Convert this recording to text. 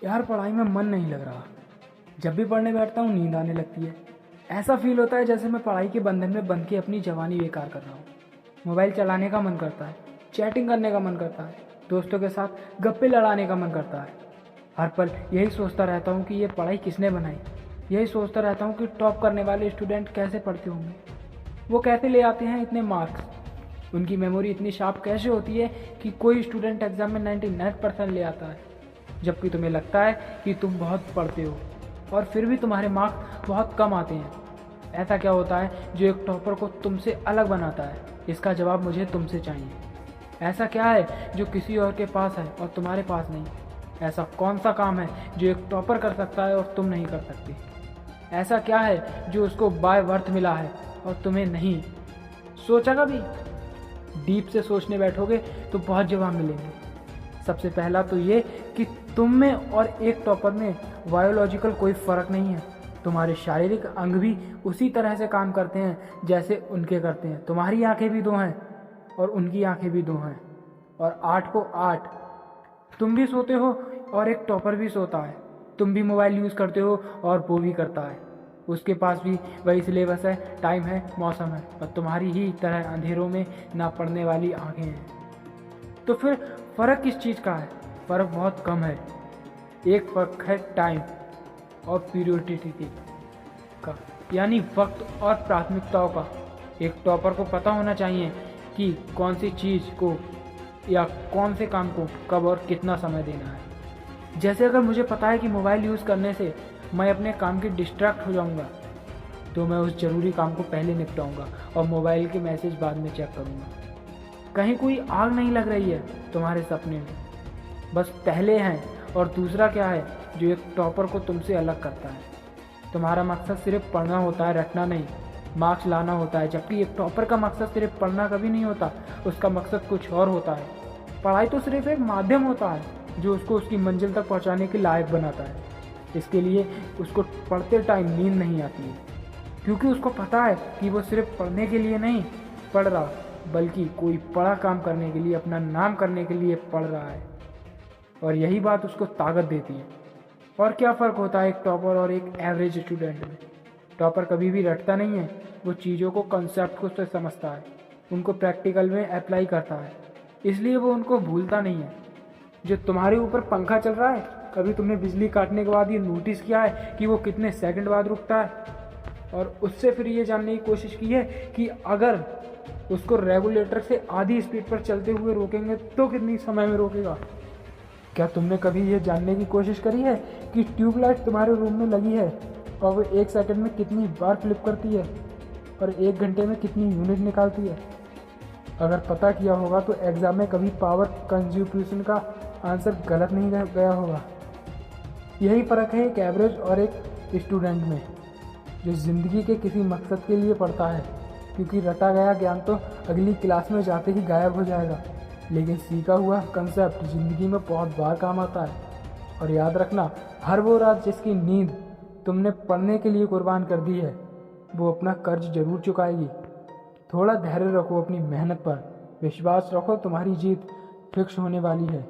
यार पढ़ाई में मन नहीं लग रहा। जब भी पढ़ने बैठता हूँ नींद आने लगती है। ऐसा फील होता है जैसे मैं पढ़ाई के बंधन में बंध के अपनी जवानी बेकार कर रहा हूँ। मोबाइल चलाने का मन करता है, चैटिंग करने का मन करता है, दोस्तों के साथ गप्पे लड़ाने का मन करता है। हर पल यही सोचता रहता हूँ कि ये पढ़ाई किसने बनाई। यही सोचता रहता हूँ कि टॉप करने वाले स्टूडेंट कैसे पढ़ते होंगे, वो कैसे ले आते हैं इतने मार्क्स। उनकी मेमोरी इतनी शार्प कैसे होती है कि कोई स्टूडेंट एग्जाम में 99% ले आता है, जबकि तुम्हें लगता है कि तुम बहुत पढ़ते हो और फिर भी तुम्हारे मार्क्स बहुत कम आते हैं। ऐसा क्या होता है जो एक टॉपर को तुमसे अलग बनाता है? इसका जवाब मुझे तुमसे चाहिए। ऐसा क्या है जो किसी और के पास है और तुम्हारे पास नहीं? ऐसा कौन सा काम है जो एक टॉपर कर सकता है और तुम नहीं कर सकते? ऐसा क्या है जो उसको बाय बर्थ मिला है और तुम्हें नहीं? सोचा कभी? डीप से सोचने बैठोगे तो बहुत जवाब मिलेंगे। सबसे पहला तो ये कि तुम में और एक टॉपर में बायोलॉजिकल कोई फ़र्क नहीं है। तुम्हारे शारीरिक अंग भी उसी तरह से काम करते हैं जैसे उनके करते हैं। तुम्हारी आंखें भी दो हैं और उनकी आंखें भी दो हैं, और 8 को 8। तुम भी सोते हो और एक टॉपर भी सोता है। तुम भी मोबाइल यूज़ करते हो और वो भी करता है। उसके पास भी वही सिलेबस है, टाइम है, मौसम है, और तुम्हारी ही तरह अंधेरों में ना पड़ने वाली आंखें हैं। तो फिर फ़र्क किस चीज़ का है? फ़र्क बहुत कम है। एक फ़र्क है टाइम और पीरियोडिटी का, यानी वक्त और प्राथमिकताओं का। एक टॉपर को पता होना चाहिए कि कौन सी चीज़ को या कौन से काम को कब और कितना समय देना है। जैसे अगर मुझे पता है कि मोबाइल यूज़ करने से मैं अपने काम के डिस्ट्रैक्ट हो जाऊंगा, तो मैं उस ज़रूरी काम को पहले निपटाऊंगा और मोबाइल के मैसेज बाद में चेक करूंगा। कहीं कोई आग नहीं लग रही है तुम्हारे सपने में, बस पहले हैं। और दूसरा क्या है जो एक टॉपर को तुमसे अलग करता है? तुम्हारा मकसद सिर्फ पढ़ना होता है, रटना नहीं, मार्क्स लाना होता है। जबकि एक टॉपर का मकसद सिर्फ पढ़ना कभी नहीं होता, उसका मकसद कुछ और होता है। पढ़ाई तो सिर्फ एक माध्यम होता है जो उसको उसकी मंजिल तक पहुंचाने के लायक बनाता है। इसके लिए उसको पढ़ते टाइम नींद नहीं आती है, क्योंकि उसको पता है कि वो सिर्फ पढ़ने के लिए नहीं पढ़ रहा, बल्कि कोई बड़ा काम करने के लिए, अपना नाम करने के लिए पढ़ रहा है। और यही बात उसको ताकत देती है। और क्या फ़र्क होता है एक टॉपर और एक एवरेज स्टूडेंट में? टॉपर कभी भी रटता नहीं है, वो चीज़ों को, कंसेप्ट को से समझता है, उनको प्रैक्टिकल में अप्लाई करता है, इसलिए वो उनको भूलता नहीं है। जो तुम्हारे ऊपर पंखा चल रहा है, कभी तुमने बिजली काटने के बाद ये नोटिस किया है कि वो कितने सेकंड बाद रुकता है? और उससे फिर ये जानने की कोशिश की है कि अगर उसको रेगुलेटर से आधी स्पीड पर चलते हुए रोकेंगे तो कितनी समय में रोकेगा? क्या तुमने कभी ये जानने की कोशिश करी है कि ट्यूबलाइट तुम्हारे रूम में लगी है और वो 1 सेकंड में कितनी बार फ्लिप करती है और 1 घंटे में कितनी यूनिट निकालती है? अगर पता किया होगा तो एग्ज़ाम में कभी पावर कंज्यूमेशन का आंसर गलत नहीं गया होगा। यही फ़र्क है एक एवरेज और एक स्टूडेंट में, जो ज़िंदगी के किसी मकसद के लिए पढ़ता है। क्योंकि रटा गया ज्ञान तो अगली क्लास में जाते ही गायब हो जाएगा, लेकिन सीखा हुआ कंसेप्ट ज़िंदगी में बहुत बार काम आता है। और याद रखना, हर वो रात जिसकी नींद तुमने पढ़ने के लिए कुर्बान कर दी है, वो अपना कर्ज जरूर चुकाएगी। थोड़ा धैर्य रखो अपनी मेहनत पर, विश्वास रखो, तुम्हारी जीत फिक्स होने वाली है।